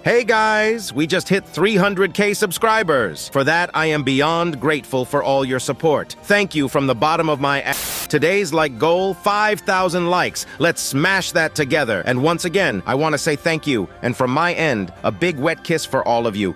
Hey guys, we just hit 300K subscribers. For that, I am beyond grateful for all your support. Thank you from the bottom of my Today's like goal, 5,000 likes. Let's smash that together. And once again, I want to say thank you. And from my end, a big wet kiss for all of you.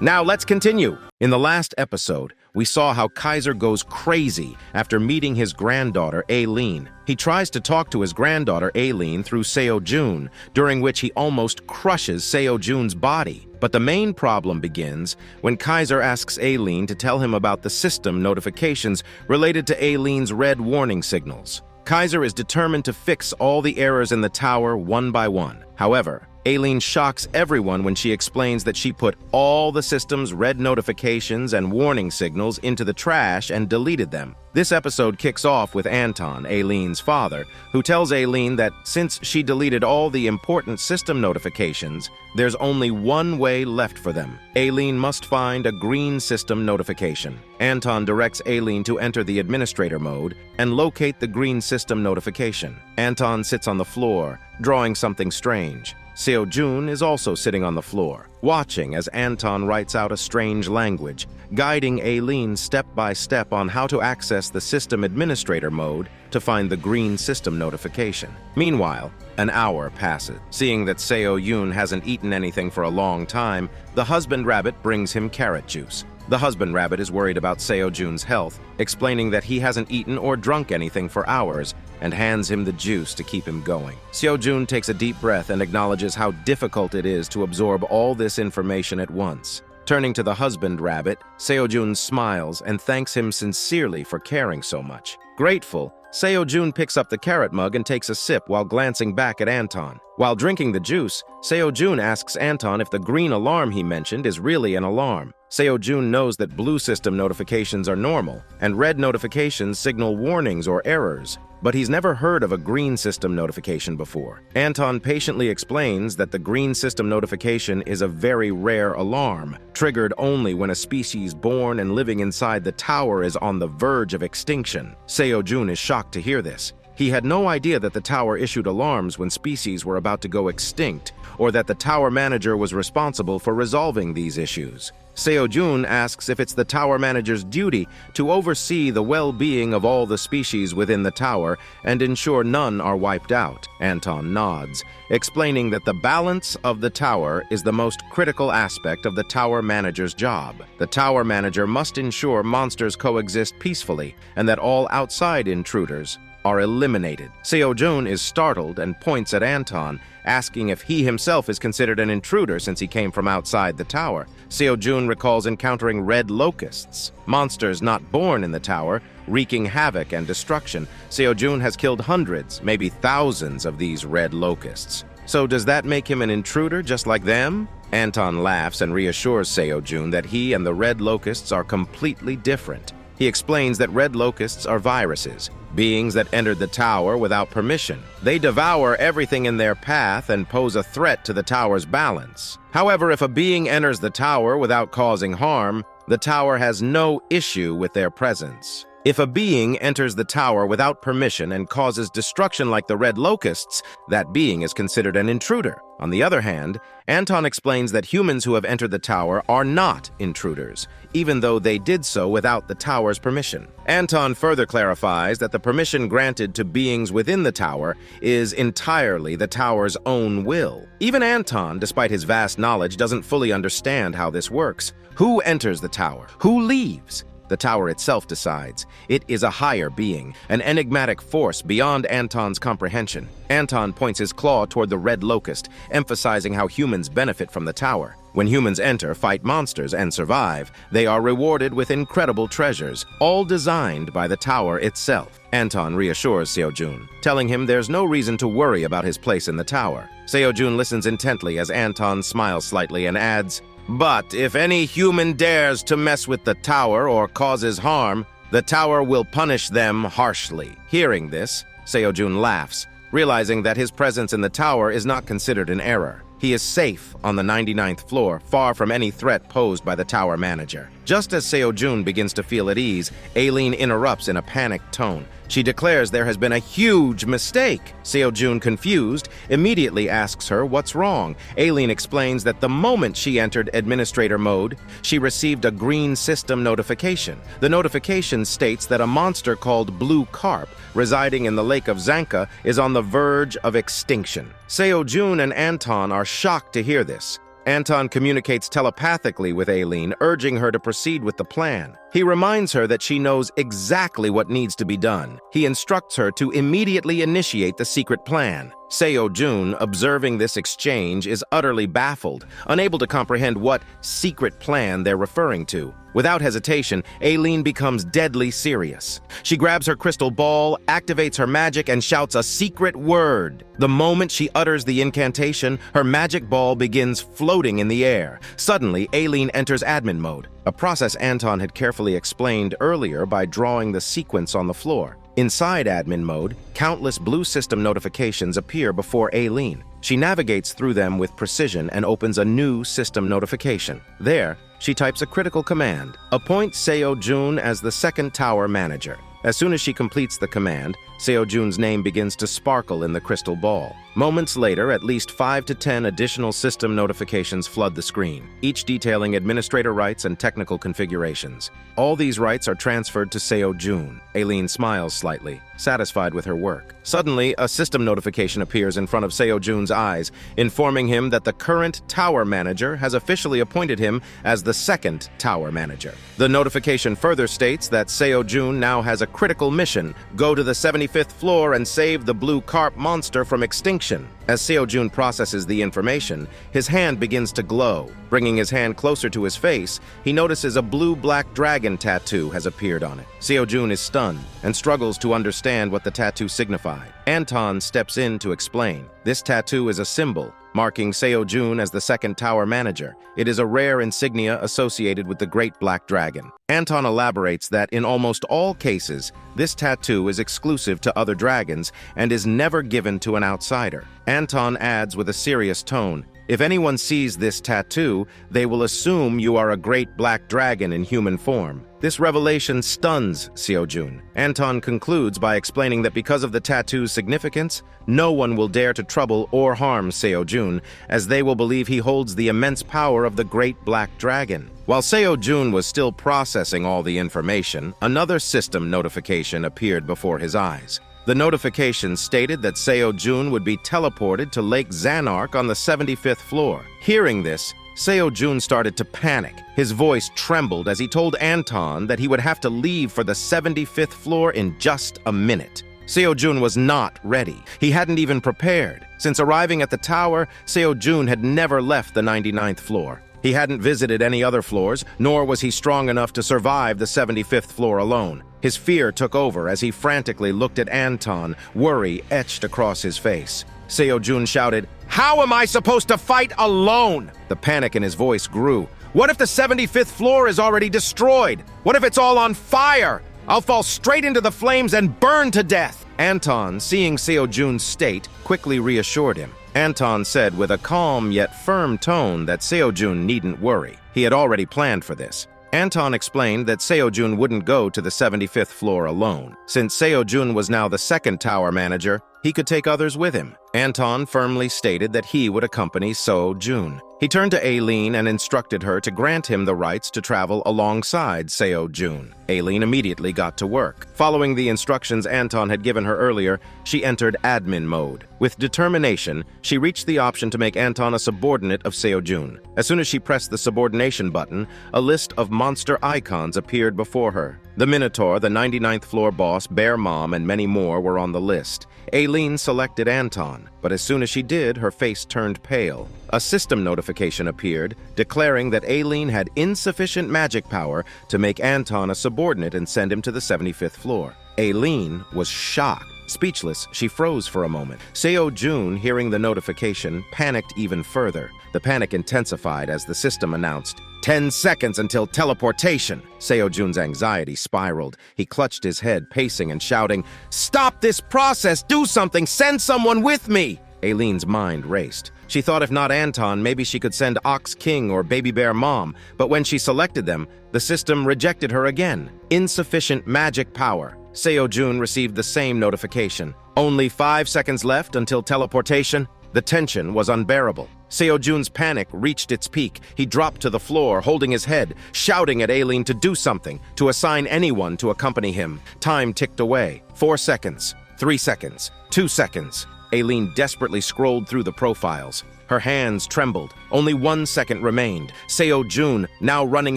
Now let's continue. In the last episode, we saw how Kaiser goes crazy after meeting his granddaughter, Aileen. He tries to talk to his granddaughter, Aileen, through Seo-jun, during which he almost crushes Seo-jun's body. But the main problem begins when Kaiser asks Aileen to tell him about the system notifications related to Aileen's red warning signals. Kaiser is determined to fix all the errors in the tower one by one. However, Aileen shocks everyone when she explains that she put all the system's red notifications and warning signals into the trash and deleted them. This episode kicks off with Anton, Aileen's father, who tells Aileen that since she deleted all the important system notifications, there's only one way left for them. Aileen must find a green system notification. Anton directs Aileen to enter the administrator mode and locate the green system notification. Anton sits on the floor, drawing something strange. Seo-jun is also sitting on the floor, watching as Anton writes out a strange language, guiding Aileen step by step on how to access the system administrator mode to find the green system notification. Meanwhile, an hour passes. Seeing that Seo-jun hasn't eaten anything for a long time, the husband rabbit brings him carrot juice. The husband rabbit is worried about Seo-jun's health, explaining that he hasn't eaten or drunk anything for hours, and hands him the juice to keep him going. Seo-jun takes a deep breath and acknowledges how difficult it is to absorb all this information at once. Turning to the husband rabbit, Seo-jun smiles and thanks him sincerely for caring so much. Grateful, Seo-jun picks up the carrot mug and takes a sip while glancing back at Anton. While drinking the juice, Seo-jun asks Anton if the green alarm he mentioned is really an alarm. Seo-jun knows that blue system notifications are normal, and red notifications signal warnings or errors, but he's never heard of a green system notification before. Anton patiently explains that the green system notification is a very rare alarm, triggered only when a species born and living inside the tower is on the verge of extinction. Seo-jun is shocked to hear this. He had no idea that the tower issued alarms when species were about to go extinct, or that the tower manager was responsible for resolving these issues. Seo-jun asks if it's the tower manager's duty to oversee the well-being of all the species within the tower and ensure none are wiped out. Anton nods, explaining that the balance of the tower is the most critical aspect of the tower manager's job. The tower manager must ensure monsters coexist peacefully and that all outside intruders are eliminated. Seo-jun is startled and points at Anton, asking if he himself is considered an intruder since he came from outside the tower. Seo-jun recalls encountering red locusts, monsters not born in the tower, wreaking havoc and destruction. Seo-jun has killed hundreds, maybe thousands of these red locusts. So does that make him an intruder just like them? Anton laughs and reassures Seo-jun that he and the red locusts are completely different. He explains that red locusts are viruses, beings that entered the tower without permission. They devour everything in their path and pose a threat to the tower's balance. However, if a being enters the tower without causing harm, the tower has no issue with their presence. If a being enters the tower without permission and causes destruction like the red locusts, that being is considered an intruder. On the other hand, Anton explains that humans who have entered the tower are not intruders, even though they did so without the tower's permission. Anton further clarifies that the permission granted to beings within the tower is entirely the tower's own will. Even Anton, despite his vast knowledge, doesn't fully understand how this works. Who enters the tower? Who leaves? The tower itself decides. It is a higher being, an enigmatic force beyond Anton's comprehension. Anton points his claw toward the red locust, emphasizing how humans benefit from the tower. When humans enter, fight monsters, and survive, they are rewarded with incredible treasures, all designed by the tower itself. Anton reassures Seo-jun, telling him there's no reason to worry about his place in the tower. Seo-jun listens intently as Anton smiles slightly and adds, "But if any human dares to mess with the tower or causes harm, the tower will punish them harshly." Hearing this, Seo-jun laughs, realizing that his presence in the tower is not considered an error. He is safe on the 99th floor, far from any threat posed by the tower manager. Just as Seo-jun begins to feel at ease, Aileen interrupts in a panicked tone. She declares there has been a huge mistake. Seo-jun, confused, immediately asks her what's wrong. Aileen explains that the moment she entered administrator mode, she received a green system notification. The notification states that a monster called Blue Carp, residing in the lake of Zanka, is on the verge of extinction. Seo-jun and Anton are shocked to hear this. Anton communicates telepathically with Aileen, urging her to proceed with the plan. He reminds her that she knows exactly what needs to be done. He instructs her to immediately initiate the secret plan. Seo-jun, observing this exchange, is utterly baffled, unable to comprehend what secret plan they're referring to. Without hesitation, Aileen becomes deadly serious. She grabs her crystal ball, activates her magic, and shouts a secret word. The moment she utters the incantation, her magic ball begins floating in the air. Suddenly, Aileen enters admin mode, a process Anton had carefully explained earlier by drawing the sequence on the floor. Inside admin mode, countless blue system notifications appear before Aileen. She navigates through them with precision and opens a new system notification. There, she types a critical command: appoint Seo-jun as the second tower manager. As soon as she completes the command, Seo-jun's name begins to sparkle in the crystal ball. Moments later, at least 5 to 10 additional system notifications flood the screen, each detailing administrator rights and technical configurations. All these rights are transferred to Seo-jun. Aileen smiles slightly, satisfied with her work. Suddenly, a system notification appears in front of Seo-jun's eyes, informing him that the current tower manager has officially appointed him as the second tower manager. The notification further states that Seo-jun now has a critical mission: go to the 75th floor and save the blue carp monster from extinction. As Seo-jun processes the information, his hand begins to glow. Bringing his hand closer to his face, he notices a blue-black dragon tattoo has appeared on it. Seo-jun is stunned and struggles to understand what the tattoo signified. Anton steps in to explain. This tattoo is a symbol, marking Seo-jun as the second tower manager. It is a rare insignia associated with the Great Black Dragon. Anton elaborates that in almost all cases, this tattoo is exclusive to other dragons and is never given to an outsider. Anton adds with a serious tone, if anyone sees this tattoo, they will assume you are a great black dragon in human form. This revelation stuns Seo-jun. Anton concludes by explaining that because of the tattoo's significance, no one will dare to trouble or harm Seo-jun, as they will believe he holds the immense power of the Great Black Dragon. While Seo-jun was still processing all the information, another system notification appeared before his eyes. The notification stated that Seo-jun would be teleported to Lake Xanark on the 75th floor. Hearing this, Seo-jun started to panic. His voice trembled as he told Anton that he would have to leave for the 75th floor in just a minute. Seo-jun was not ready. He hadn't even prepared. Since arriving at the tower, Seo-jun had never left the 99th floor. He hadn't visited any other floors, nor was he strong enough to survive the 75th floor alone. His fear took over as he frantically looked at Anton, worry etched across his face. Seo-jun shouted, "How am I supposed to fight alone?" The panic in his voice grew. "What if the 75th floor is already destroyed? What if it's all on fire? I'll fall straight into the flames and burn to death." Anton, seeing Seo-jun's state, quickly reassured him. Anton said with a calm yet firm tone that Seo-jun needn't worry. He had already planned for this. Anton explained that Seo-jun wouldn't go to the 75th floor alone. Since Seo-jun was now the second tower manager, he could take others with him. Anton firmly stated that he would accompany Seo-jun. He turned to Aileen and instructed her to grant him the rights to travel alongside Seo-jun. Aileen immediately got to work. Following the instructions Anton had given her earlier, she entered admin mode. With determination, she reached the option to make Anton a subordinate of Seo-jun. As soon as she pressed the subordination button, a list of monster icons appeared before her. The Minotaur, the 99th floor boss, Bear Mom, and many more were on the list. Aileen selected Anton, but as soon as she did, her face turned pale. A system notification appeared, declaring that Aileen had insufficient magic power to make Anton a subordinate and send him to the 75th floor. Aileen was shocked. Speechless, she froze for a moment. Seo-jun, hearing the notification, panicked even further. The panic intensified as the system announced, 10 seconds until teleportation. Seo-jun's anxiety spiraled. He clutched his head, pacing and shouting, "Stop this process! Do something! Send someone with me!" Aileen's mind raced. She thought if not Anton, maybe she could send Ox King or Baby Bear Mom, but when she selected them, the system rejected her again. Insufficient magic power. Seo-jun received the same notification. Only 5 seconds left until teleportation. The tension was unbearable. Seo-jun's panic reached its peak. He dropped to the floor, holding his head, shouting at Aileen to do something, to assign anyone to accompany him. Time ticked away. 4 seconds, 3 seconds, 2 seconds. Aileen desperately scrolled through the profiles. Her hands trembled. Only 1 second remained. Seo-jun, now running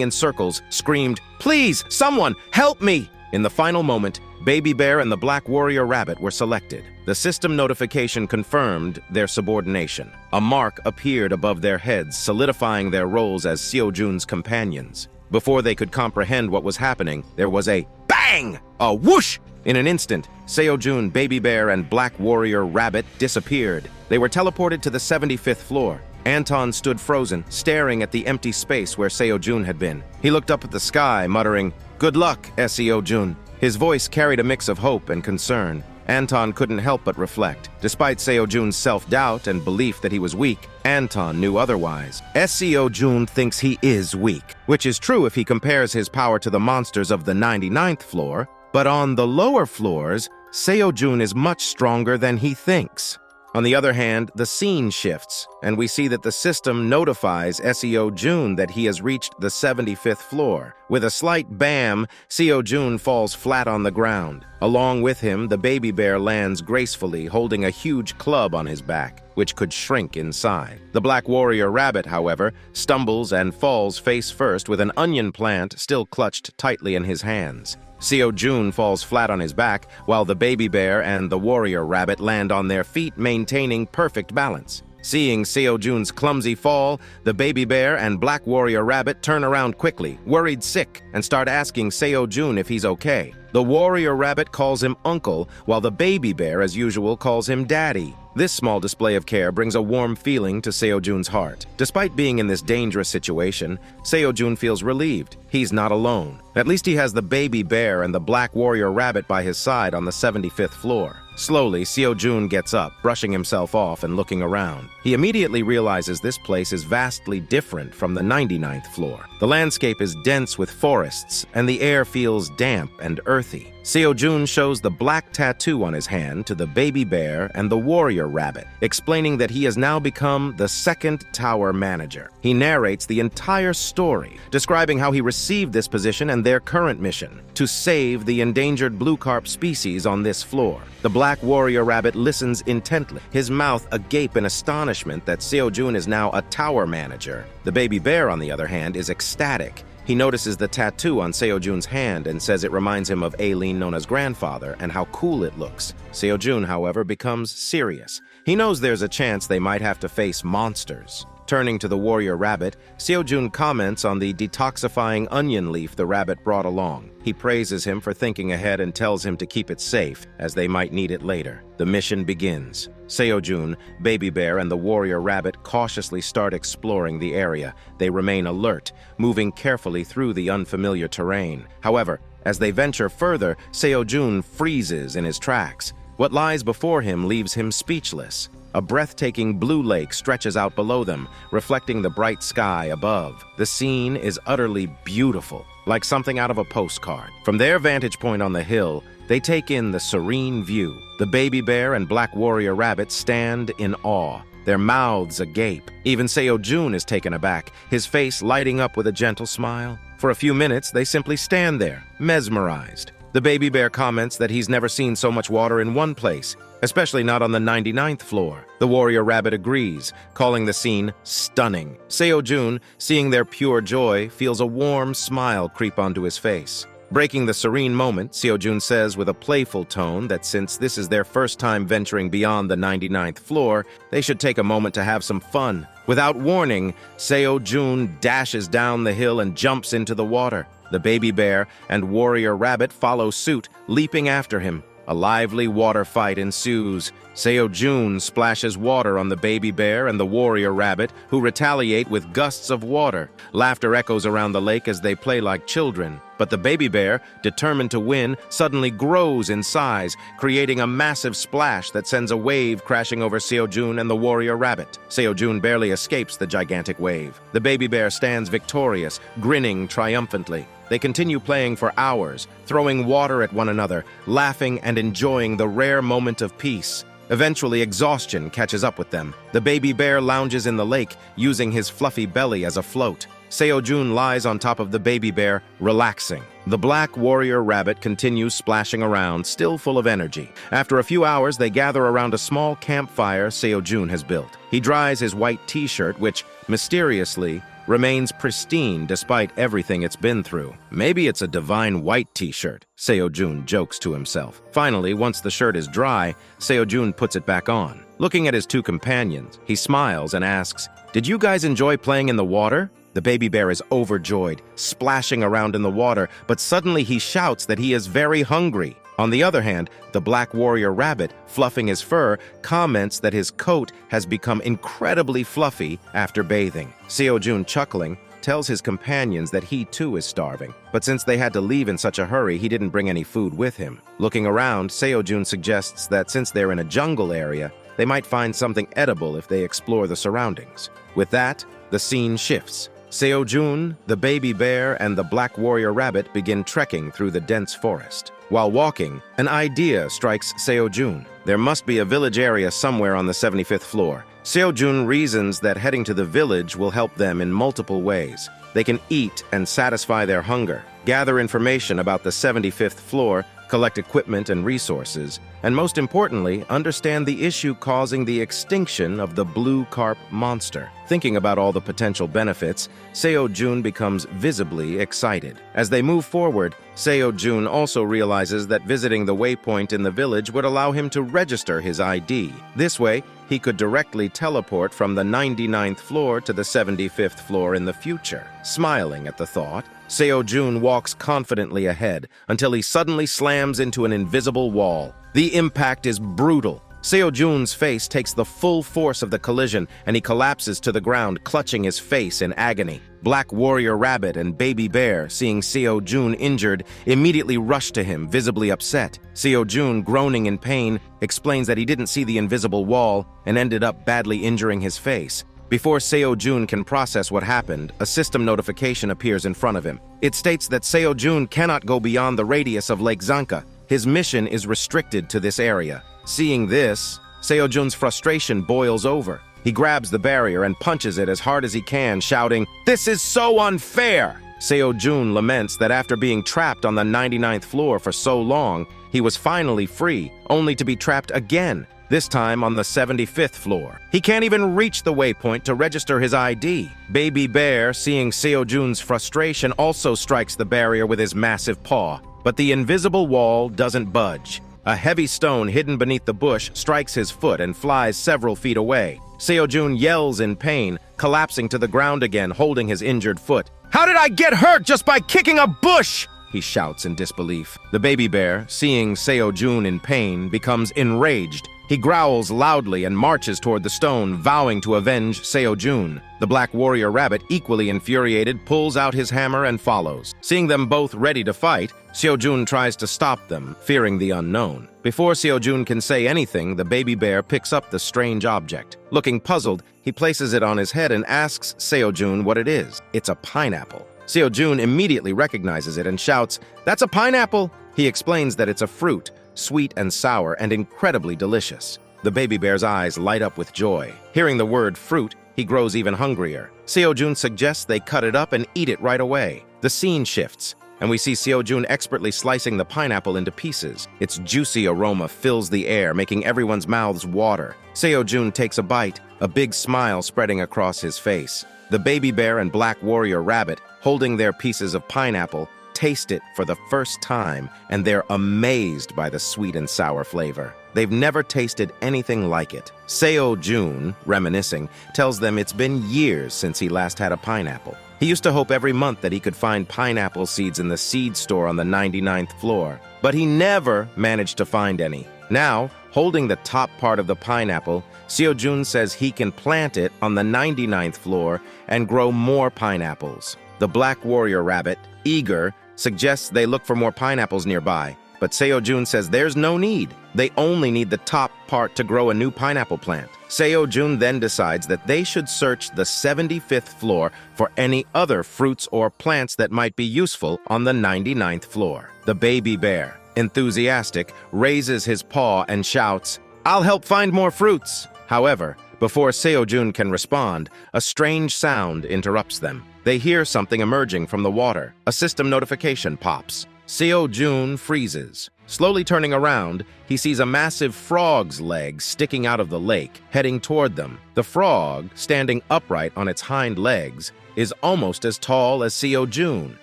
in circles, screamed, "Please, someone, help me!" In the final moment, Baby Bear and the Black Warrior Rabbit were selected. The system notification confirmed their subordination. A mark appeared above their heads, solidifying their roles as Seo-jun's companions. Before they could comprehend what was happening, there was a bang! A whoosh! In an instant, Seo-jun, Baby Bear, and Black Warrior Rabbit disappeared. They were teleported to the 75th floor. Anton stood frozen, staring at the empty space where Seo-jun had been. He looked up at the sky, muttering, "Good luck, Seo-jun." His voice carried a mix of hope and concern. Anton couldn't help but reflect. Despite Seo-jun's self-doubt and belief that he was weak, Anton knew otherwise. Seo-jun thinks he is weak, which is true if he compares his power to the monsters of the 99th floor, but on the lower floors, Seo-jun is much stronger than he thinks. On the other hand, the scene shifts, and we see that the system notifies Seo-jun that he has reached the 75th floor. With a slight bam, Seo-jun falls flat on the ground. Along with him, the baby bear lands gracefully, holding a huge club on his back, which could shrink inside. The Black Warrior Rabbit, however, stumbles and falls face first with an onion plant still clutched tightly in his hands. Seo-jun falls flat on his back, while the baby bear and the warrior rabbit land on their feet, maintaining perfect balance. Seeing Seo-jun's clumsy fall, the baby bear and Black Warrior Rabbit turn around quickly, worried sick, and start asking Seo-jun if he's okay. The Warrior Rabbit calls him Uncle, while the baby bear, as usual, calls him Daddy. This small display of care brings a warm feeling to Seo-jun's heart. Despite being in this dangerous situation, Seo-jun feels relieved. He's not alone. At least he has the baby bear and the Black Warrior Rabbit by his side on the 75th floor. Slowly, Seo-jun gets up, brushing himself off and looking around. He immediately realizes this place is vastly different from the 99th floor. The landscape is dense with forests, and the air feels damp and earthy. Seo-jun shows the black tattoo on his hand to the baby bear and the warrior rabbit, explaining that he has now become the second tower manager. He narrates the entire story, describing how he received this position and their current mission, to save the endangered blue carp species on this floor. The Black Warrior Rabbit listens intently, his mouth agape in astonishment that Seo-jun is now a tower manager. The baby bear, on the other hand, is ecstatic. He notices the tattoo on Seo-jun's hand and says it reminds him of Aileen Nona's grandfather and how cool it looks. Seo-jun, however, becomes serious. He knows there's a chance they might have to face monsters. Turning to the warrior rabbit, Seo-jun comments on the detoxifying onion leaf the rabbit brought along. He praises him for thinking ahead and tells him to keep it safe, as they might need it later. The mission begins. Seo-jun, Baby Bear, and the warrior rabbit cautiously start exploring the area. They remain alert, moving carefully through the unfamiliar terrain. However, as they venture further, Seo-jun freezes in his tracks. What lies before him leaves him speechless. A breathtaking blue lake stretches out below them, reflecting the bright sky above. The scene is utterly beautiful, like something out of a postcard. From their vantage point on the hill, they take in the serene view. The baby bear and Black Warrior Rabbit stand in awe, their mouths agape. Even Seo-jun is taken aback, his face lighting up with a gentle smile. For a few minutes, they simply stand there, mesmerized. The baby bear comments that he's never seen so much water in one place, especially not on the 99th floor. The warrior rabbit agrees, calling the scene stunning. Seo-jun, seeing their pure joy, feels a warm smile creep onto his face. Breaking the serene moment, Seo-jun says with a playful tone that since this is their first time venturing beyond the 99th floor, they should take a moment to have some fun. Without warning, Seo-jun dashes down the hill and jumps into the water. The baby bear and warrior rabbit follow suit, leaping after him. A lively water fight ensues. Seo-jun splashes water on the baby bear and the warrior rabbit, who retaliate with gusts of water. Laughter echoes around the lake as they play like children. But the baby bear, determined to win, suddenly grows in size, creating a massive splash that sends a wave crashing over Seo-jun and the warrior rabbit. Seo-jun barely escapes the gigantic wave. The baby bear stands victorious, grinning triumphantly. They continue playing for hours, throwing water at one another, laughing and enjoying the rare moment of peace. Eventually, exhaustion catches up with them. The baby bear lounges in the lake, using his fluffy belly as a float. Seo-jun lies on top of the baby bear, relaxing. The black warrior rabbit continues splashing around, still full of energy. After a few hours, they gather around a small campfire Seo-jun has built. He dries his white t-shirt, which, mysteriously, remains pristine despite everything it's been through. Maybe it's a divine white t-shirt, Seo-jun jokes to himself. Finally, once the shirt is dry, Seo-jun puts it back on. Looking at his two companions, he smiles and asks, "Did you guys enjoy playing in the water?" The baby bear is overjoyed, splashing around in the water, but suddenly he shouts that he is very hungry. On the other hand, the black warrior rabbit, fluffing his fur, comments that his coat has become incredibly fluffy after bathing. Seo-jun, chuckling, tells his companions that he too is starving, but since they had to leave in such a hurry, he didn't bring any food with him. Looking around, Seo-jun suggests that since they're in a jungle area, they might find something edible if they explore the surroundings. With that, the scene shifts. Seo-jun, the baby bear, and the black warrior rabbit begin trekking through the dense forest. While walking, an idea strikes Seo-jun. There must be a village area somewhere on the 75th floor. Seo-jun reasons that heading to the village will help them in multiple ways. They can eat and satisfy their hunger, gather information about the 75th floor, collect equipment and resources, and most importantly, understand the issue causing the extinction of the blue carp monster. Thinking about all the potential benefits, Seo-jun becomes visibly excited. As they move forward, Seo-jun also realizes that visiting the waypoint in the village would allow him to register his ID. This way, he could directly teleport from the 99th floor to the 75th floor in the future. Smiling at the thought, Seo-jun walks confidently ahead until he suddenly slams into an invisible wall. The impact is brutal. Seo-jun's face takes the full force of the collision and he collapses to the ground, clutching his face in agony. Black warrior rabbit and baby bear, seeing Seo-jun injured, immediately rush to him, visibly upset. Seo-jun, groaning in pain, explains that he didn't see the invisible wall and ended up badly injuring his face. Before Seo-jun can process what happened, a system notification appears in front of him. It states that Seo-jun cannot go beyond the radius of Lake Zanka. His mission is restricted to this area. Seeing this, Seo-jun's frustration boils over. He grabs the barrier and punches it as hard as he can, shouting, "This is so unfair!" Seo-jun laments that after being trapped on the 99th floor for so long, he was finally free, only to be trapped again, this time on the 75th floor. He can't even reach the waypoint to register his ID. Baby Bear, seeing Seo-jun's frustration, also strikes the barrier with his massive paw. But the invisible wall doesn't budge. A heavy stone hidden beneath the bush strikes his foot and flies several feet away. Seo-jun yells in pain, collapsing to the ground again, holding his injured foot. "How did I get hurt just by kicking a bush?" he shouts in disbelief. The baby bear, seeing Seo-jun in pain, becomes enraged. He growls loudly and marches toward the stone, vowing to avenge Seo-jun. The black warrior rabbit, equally infuriated, pulls out his hammer and follows. Seeing them both ready to fight, Seo-jun tries to stop them, fearing the unknown. Before Seo-jun can say anything, the baby bear picks up the strange object. Looking puzzled, he places it on his head and asks Seo-jun what it is. It's a pineapple. Seo-jun immediately recognizes it and shouts, "That's a pineapple!" He explains that it's a fruit, sweet and sour and incredibly delicious. The baby bear's eyes light up with joy. Hearing the word fruit, he grows even hungrier. Seo-jun suggests they cut it up and eat it right away. The scene shifts, and we see Seo-jun expertly slicing the pineapple into pieces. Its juicy aroma fills the air, making everyone's mouths water. Seo-jun takes a bite, a big smile spreading across his face. The baby bear and black warrior rabbit, holding their pieces of pineapple, taste it for the first time, and they're amazed by the sweet and sour flavor. They've never tasted anything like it. Seo-jun, reminiscing, tells them it's been years since he last had a pineapple. He used to hope every month that he could find pineapple seeds in the seed store on the 99th floor, but he never managed to find any. Now, holding the top part of the pineapple, Seo-jun says he can plant it on the 99th floor and grow more pineapples. The Black Warrior Rabbit, eager, suggests they look for more pineapples nearby, but Seo-jun says there's no need. They only need the top part to grow a new pineapple plant. Seo-jun then decides that they should search the 75th floor for any other fruits or plants that might be useful on the 99th floor. The baby bear, enthusiastic, raises his paw and shouts, "I'll help find more fruits!" However, before Seo-jun can respond, a strange sound interrupts them. They hear something emerging from the water. A system notification pops. Seo-jun freezes. Slowly turning around, he sees a massive frog's leg sticking out of the lake, heading toward them. The frog, standing upright on its hind legs, is almost as tall as Seo-jun.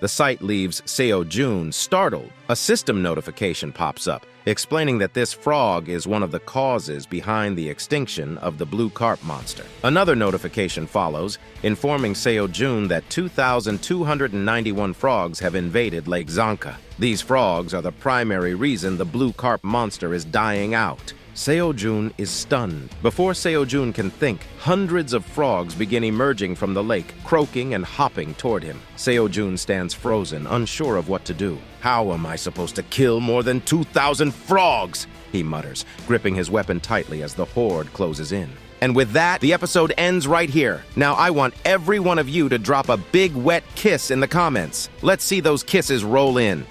The sight leaves Seo-jun startled. A system notification pops up, explaining that this frog is one of the causes behind the extinction of the blue carp monster. Another notification follows, informing Seo-jun that 2,291 frogs have invaded Lake Zanka. These frogs are the primary reason the blue carp monster is dying out. Seo-jun is stunned. Before Seo-jun can think, hundreds of frogs begin emerging from the lake, croaking and hopping toward him. Seo-jun stands frozen, unsure of what to do. "How am I supposed to kill more than 2,000 frogs?" he mutters, gripping his weapon tightly as the horde closes in. And with that, the episode ends right here. Now I want every one of you to drop a big wet kiss in the comments. Let's see those kisses roll in.